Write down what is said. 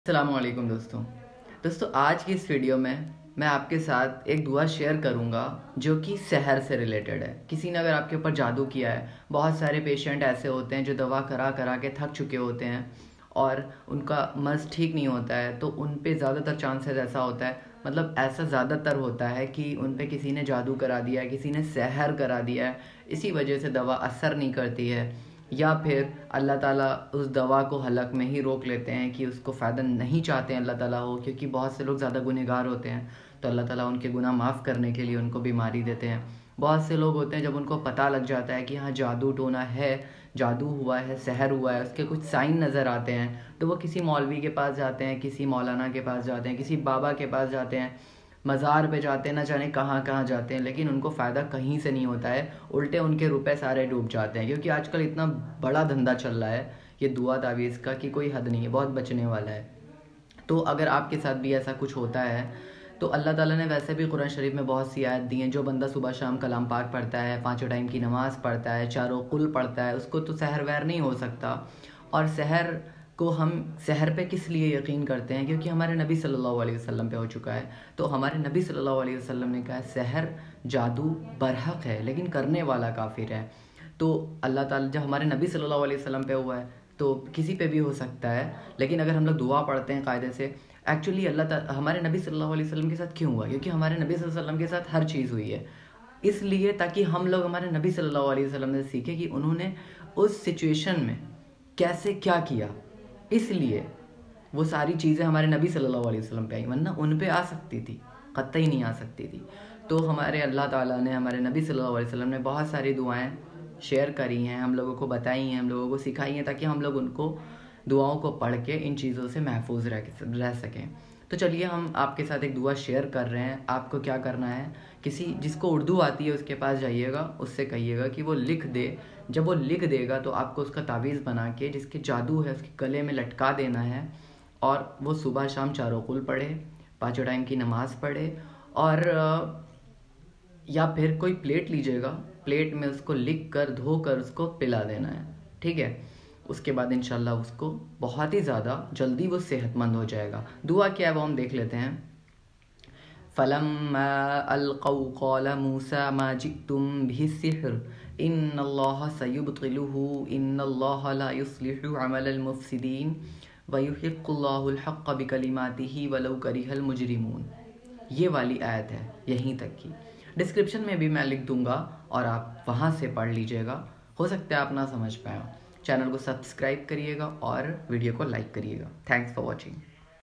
अस्सलामुअलैकुम दोस्तों आज की इस वीडियो में मैं आपके साथ एक दुआ शेयर करूंगा जो कि सहर से रिलेटेड है। किसी ने अगर आपके ऊपर जादू किया है, बहुत सारे पेशेंट ऐसे होते हैं जो दवा करा करा के थक चुके होते हैं और उनका मर्ज़ ठीक नहीं होता है, तो उन पे ज़्यादातर चांसेस ऐसा होता है, मतलब ऐसा ज़्यादातर होता है कि उन पे किसी ने जादू करा दिया है, किसी ने सहर करा दिया है, इसी वजह से दवा असर नहीं करती है, या फिर अल्लाह ताला उस दवा को हलक में ही रोक लेते हैं कि उसको फ़ायदा नहीं चाहते हैं अल्लाह ताला हो, क्योंकि बहुत से लोग ज़्यादा गुनहगार होते हैं तो अल्लाह ताला उनके गुनाह माफ़ करने के लिए उनको बीमारी देते हैं। बहुत से लोग होते हैं जब उनको पता लग जाता है कि हाँ जादू टोना है, जादू हुआ है, सहर हुआ है, उसके कुछ साइन नज़र आते हैं, तो वो किसी मौलवी के पास जाते हैं, किसी मौलाना के पास जाते हैं, किसी बाबा के पास जाते हैं, मज़ार पे जाते हैं, ना जाने कहाँ कहाँ जाते हैं, लेकिन उनको फ़ायदा कहीं से नहीं होता है, उल्टे उनके रुपए सारे डूब जाते हैं। क्योंकि आजकल इतना बड़ा धंधा चल रहा है ये दुआ तावीज़ का कि कोई हद नहीं है, बहुत बचने वाला है। तो अगर आपके साथ भी ऐसा कुछ होता है तो अल्लाह ताला ने वैसे भी कुरान शरीफ में बहुत सी आयत दी हैं, जो बंदा सुबह शाम कलाम पाक पढ़ता है, 5 टाइम की नमाज़ पढ़ता है, चारों कुल पढ़ता है, उसको तो सहर वहर नहीं हो सकता। और सहर को हम सहर पे किस लिए यकीन करते हैं? क्योंकि हमारे नबी सल्लल्लाहु अलैहि वसल्लम पे हो चुका है। तो हमारे नबी सल्लल्लाहु अलैहि वसल्लम ने कहा सहर जादू बरहक है लेकिन करने वाला काफिर है। तो अल्लाह ताला जब हमारे नबी सल्लल्लाहु अलैहि वसल्लम पे हुआ है तो किसी पे भी हो सकता है। लेकिन अगर हम लोग दुआ पढ़ते हैं कायदे से, एक्चुअली अल्लाह ताला हमारे नबी सल्लल्लाहु अलैहि वसल्लम के साथ क्यों हुआ? क्योंकि हमारे नबी सल्लल्लाहु अलैहि वसल्लम के साथ हर चीज़ हुई है, इसलिए ताकि हम लोग हमारे नबी सल्लल्लाहु अलैहि वसल्लम से सीखें कि उन्होंने उस सिचुएशन में कैसे क्या किया। इसलिए वो सारी चीज़ें हमारे नबी सल्लल्लाहु अलैहि वसल्लम पे आई, वरना उन पे आ सकती थी, कतई नहीं आ सकती थी। तो हमारे अल्लाह ताला ने, हमारे नबी सल्लल्लाहु अलैहि वसल्लम ने बहुत सारी दुआएं शेयर करी हैं, हम लोगों को बताई हैं, हम लोगों को सिखाई हैं, ताकि हम लोग उनको दुआओं को पढ़ के इन चीज़ों से महफूज रह सकें। तो चलिए हम आपके साथ एक दुआ शेयर कर रहे हैं। आपको क्या करना है, किसी जिसको उर्दू आती है उसके पास जाइएगा, उससे कहिएगा कि वो लिख दे। जब वो लिख देगा तो आपको उसका तावीज़ बना के जिसके जादू है उसके गले में लटका देना है, और वो सुबह शाम चारों कुल पढ़े, 5 टाइम की नमाज़ पढ़े, और या फिर कोई प्लेट लीजिएगा, प्लेट में उसको लिख कर धोकर उसको पिला देना है, ठीक है। उसके बाद इंशाल्लाह उसको बहुत ही ज़्यादा जल्दी वो सेहतमंद हो जाएगा। दुआ क्या है वो हम देख लेते हैं। फलम्मा अलक़ौ क़ाल मूसा मा जिअ्तुम बिहि सिह्र इन्नल्लाह सयुब्तिलुहु इन्नल्लाह ला युस्लिहु अमलल मुफ़्सिदीन व युहिक़्क़ुल्लाहुल हक़्क़ बिकलिमातिही वलौ करिहल मुजरिमून। ये वाली आयत है यहीं तक की। डिस्क्रिप्शन में भी मैं लिख दूंगा और आप वहाँ से पढ़ लीजिएगा, हो सकता है आप ना समझ पाए। चैनल को सब्सक्राइब करिएगा और वीडियो को लाइक करिएगा। Thanks for watching.